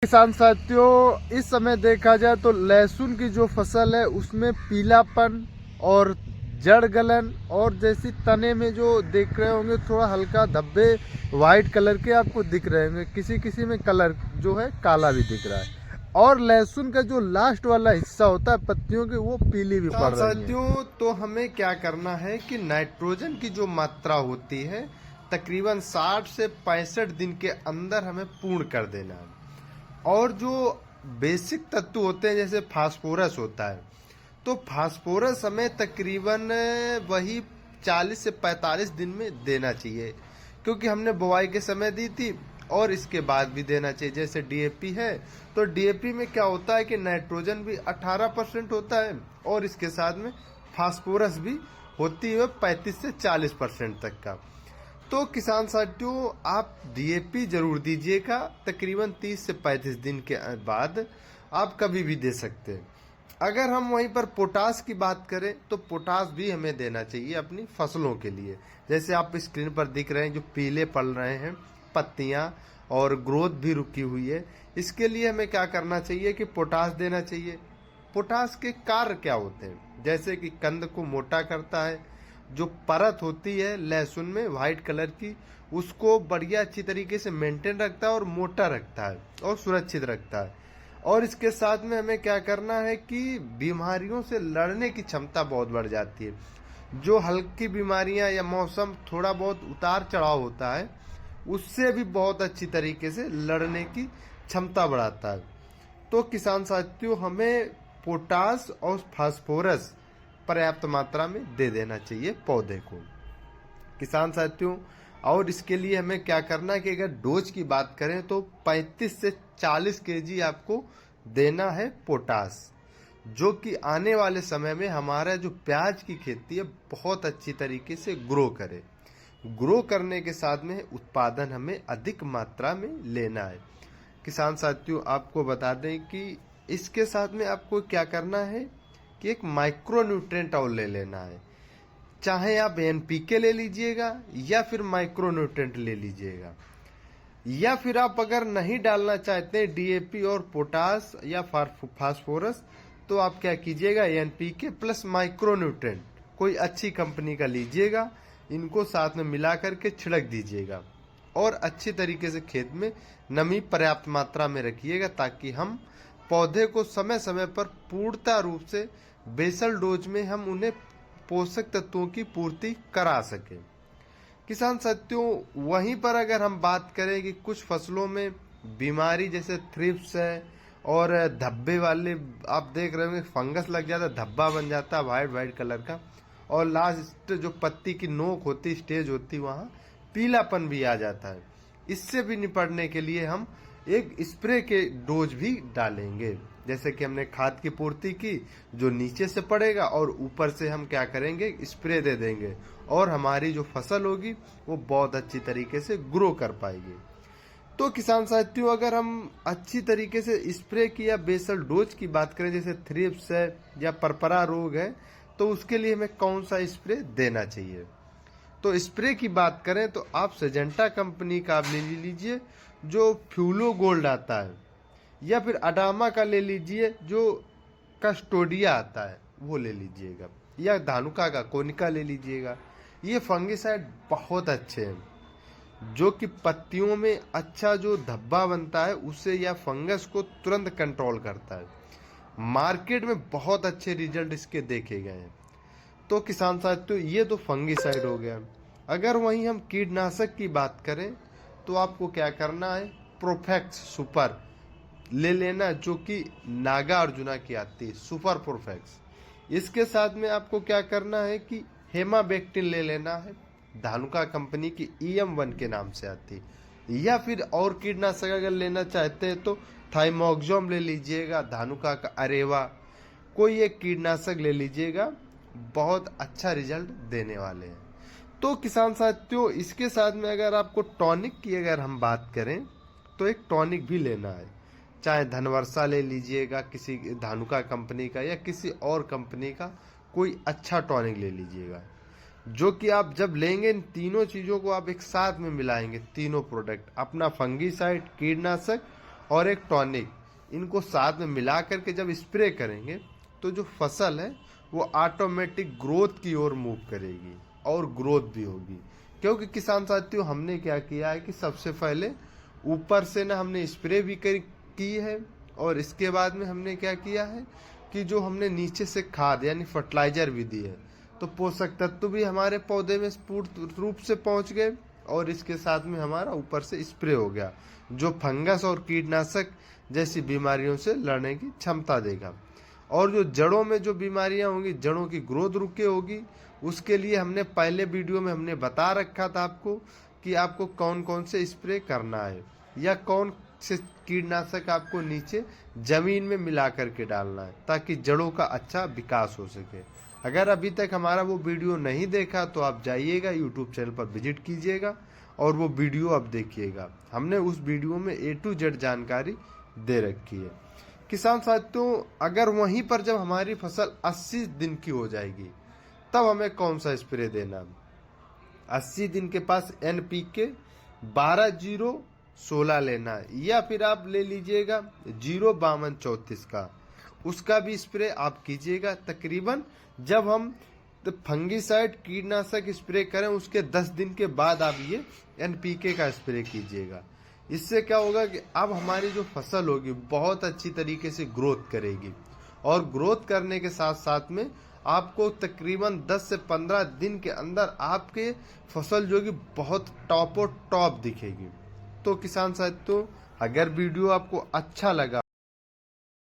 किसान साथियों, इस समय देखा जाए तो लहसुन की जो फसल है उसमें पीलापन और जड़ गलन और जैसी तने में जो देख रहे होंगे थोड़ा हल्का धब्बे वाइट कलर के आपको दिख रहे होंगे। किसी किसी में कलर जो है काला भी दिख रहा है और लहसुन का जो लास्ट वाला हिस्सा होता है पत्तियों की वो पीली भी पड़ रही है। साथियों, तो हमें क्या करना है कि नाइट्रोजन की जो मात्रा होती है तकरीबन 60 से 65 दिन के अंदर हमें पूर्ण कर देना है। और जो बेसिक तत्व होते हैं जैसे फास्फोरस होता है, तो फास्फोरस हमें तकरीबन वही 40 से 45 दिन में देना चाहिए, क्योंकि हमने बुआई के समय दी थी और इसके बाद भी देना चाहिए। जैसे डीएपी है तो डीएपी में क्या होता है कि नाइट्रोजन भी 18% होता है और इसके साथ में फास्फोरस भी होती है 35 से 40% तक का। तो किसान साथियों, आप डीएपी जरूर दीजिएगा तकरीबन 30 से 35 दिन के बाद, आप कभी भी दे सकते हैं। अगर हम वहीं पर पोटास की बात करें तो पोटास भी हमें देना चाहिए अपनी फसलों के लिए। जैसे आप स्क्रीन पर दिख रहे हैं जो पीले पड़ रहे हैं पत्तियां और ग्रोथ भी रुकी हुई है, इसके लिए हमें क्या करना चाहिए कि पोटास देना चाहिए। पोटास के कार्य क्या होते हैं, जैसे कि कंद को मोटा करता है, जो परत होती है लहसुन में वाइट कलर की उसको बढ़िया अच्छी तरीके से मेंटेन रखता है और मोटा रखता है और सुरक्षित रखता है। और इसके साथ में हमें क्या करना है कि बीमारियों से लड़ने की क्षमता बहुत बढ़ जाती है। जो हल्की बीमारियां या मौसम थोड़ा बहुत उतार चढ़ाव होता है उससे भी बहुत अच्छी तरीके से लड़ने की क्षमता बढ़ाता है। तो किसान साथियों, हमें पोटास और फास्फोरस पर्याप्त मात्रा में दे देना चाहिए पौधे को। किसान साथियों, और इसके लिए हमें क्या करना है कि अगर डोज की बात करें तो 35 से 40 केजी आपको देना है पोटास, जो कि आने वाले समय में हमारा जो प्याज की खेती है बहुत अच्छी तरीके से ग्रो करे। ग्रो करने के साथ में उत्पादन हमें अधिक मात्रा में लेना है। किसान साथियों, आपको बता दें कि इसके साथ में आपको क्या करना है कि एक माइक्रो न्यूट्रिएंट और ले लेना है। चाहे आप एनपीके ले लीजिएगा या फिर माइक्रो न्यूट्रिएंट ले लीजिएगा, या फिर आप अगर नहीं डालना चाहते डीएपी और पोटास या फास्फोरस तो आप क्या कीजिएगा एनपीके प्लस माइक्रो न्यूट्रिएंट कोई अच्छी कंपनी का लीजिएगा, इनको साथ में मिला करके छिड़क दीजिएगा और अच्छी तरीके से खेत में नमी पर्याप्त मात्रा में रखिएगा, ताकि हम पौधे को समय समय पर पूर्णता रूप से बेसल डोज में हम उन्हें पोषक तत्वों की पूर्ति करा सकें। किसान साथियों, वहीं पर अगर हम बात करें कि कुछ फसलों में बीमारी जैसे थ्रिप्स है और धब्बे वाले आप देख रहे होंगे फंगस लग जाता है, धब्बा बन जाता है वाइट वाइट कलर का, और लास्ट जो पत्ती की नोक होती स्टेज होती वहाँ पीलापन भी आ जाता है। इससे भी निपटने के लिए हम एक स्प्रे के डोज भी डालेंगे। जैसे कि हमने खाद की पूर्ति की जो नीचे से पड़ेगा और ऊपर से हम क्या करेंगे स्प्रे दे देंगे और हमारी जो फसल होगी वो बहुत अच्छी तरीके से ग्रो कर पाएगी। तो किसान साथियों, अगर हम अच्छी तरीके से स्प्रे की या बेसल डोज की बात करें जैसे थ्रिप्स है या परपरा रोग है तो उसके लिए हमें कौन सा स्प्रे देना चाहिए। तो स्प्रे की बात करें तो आप सिजेंटा कंपनी का आप ले लीजिए जो फ्यूलो गोल्ड आता है, या फिर अडामा का ले लीजिए जो कस्टोडिया आता है वो ले लीजिएगा, या धानुका का कोनिका ले लीजिएगा। ये फंगिसाइड बहुत अच्छे हैं जो कि पत्तियों में अच्छा जो धब्बा बनता है उससे या फंगस को तुरंत कंट्रोल करता है। मार्केट में बहुत अच्छे रिजल्ट इसके देखे गए हैं। तो किसान साथियों, ये तो फंगिसाइड हो गया। अगर वहीं हम कीटनाशक की बात करें तो आपको क्या करना है प्रोफेक्स सुपर ले लेना, जो कि नागार्जुना की आती है सुपर प्रोफेक्स। इसके साथ में आपको क्या करना है कि हेमाबेक्टिन ले लेना है, धानुका कंपनी की EM1 के नाम से आती है। या फिर और कीटनाशक अगर लेना चाहते हैं तो थाइमोक्सोम ले लीजिएगा, धानुका का अरेवा, कोई एक कीटनाशक ले लीजिएगा, बहुत अच्छा रिजल्ट देने वाले हैं। तो किसान साथियों, इसके साथ में अगर आपको टॉनिक की अगर हम बात करें तो एक टॉनिक भी लेना है, चाहे धनवर्षा ले लीजिएगा किसी धानुका कंपनी का या किसी और कंपनी का कोई अच्छा टॉनिक ले लीजिएगा, जो कि आप जब लेंगे इन तीनों चीज़ों को आप एक साथ में मिलाएंगे, तीनों प्रोडक्ट अपना फंगीसाइड कीटनाशक और एक टॉनिक, इनको साथ में मिला करके जब स्प्रे करेंगे तो जो फसल है वो ऑटोमेटिक ग्रोथ की ओर मूव करेगी और ग्रोथ भी होगी। क्योंकि किसान साथियों हमने क्या किया है कि सबसे पहले ऊपर से ना हमने स्प्रे भी की है, और इसके बाद में हमने क्या किया है कि जो हमने नीचे से खाद यानी फर्टिलाइजर भी दी है, तो पोषक तत्व भी हमारे पौधे में पूर्ण रूप से पहुंच गए, और इसके साथ में हमारा ऊपर से स्प्रे हो गया जो फंगस और कीटनाशक जैसी बीमारियों से लड़ने की क्षमता देगा। और जो जड़ों में जो बीमारियां होंगी, जड़ों की ग्रोथ रुके होगी, उसके लिए हमने पहले वीडियो में हमने बता रखा था आपको कि आपको कौन कौन से स्प्रे करना है या कौन से कीटनाशक आपको नीचे जमीन में मिला करके डालना है ताकि जड़ों का अच्छा विकास हो सके। अगर अभी तक हमारा वो वीडियो नहीं देखा तो आप जाइएगा यूट्यूब चैनल पर विजिट कीजिएगा और वो वीडियो आप देखिएगा। हमने उस वीडियो में A to Z जानकारी दे रखी है। किसान साथियों, अगर वहीं पर जब हमारी फसल 80 दिन की हो जाएगी तब हमें कौन सा स्प्रे देना है? 80 दिन के पास NPK 12-0-16 लेना है, या फिर आप ले लीजिएगा 0-52-34 का, उसका भी स्प्रे आप कीजिएगा। तकरीबन जब हम फंगीसाइड कीटनाशक स्प्रे करें उसके 10 दिन के बाद आप ये NPK का स्प्रे कीजिएगा। इससे क्या होगा कि अब हमारी जो फसल होगी बहुत अच्छी तरीके से ग्रोथ करेगी, और ग्रोथ करने के साथ साथ में आपको तकरीबन 10 से 15 दिन के अंदर आपके फसल जो कि बहुत टॉप दिखेगी। तो किसान साथियों, अगर वीडियो आपको अच्छा लगा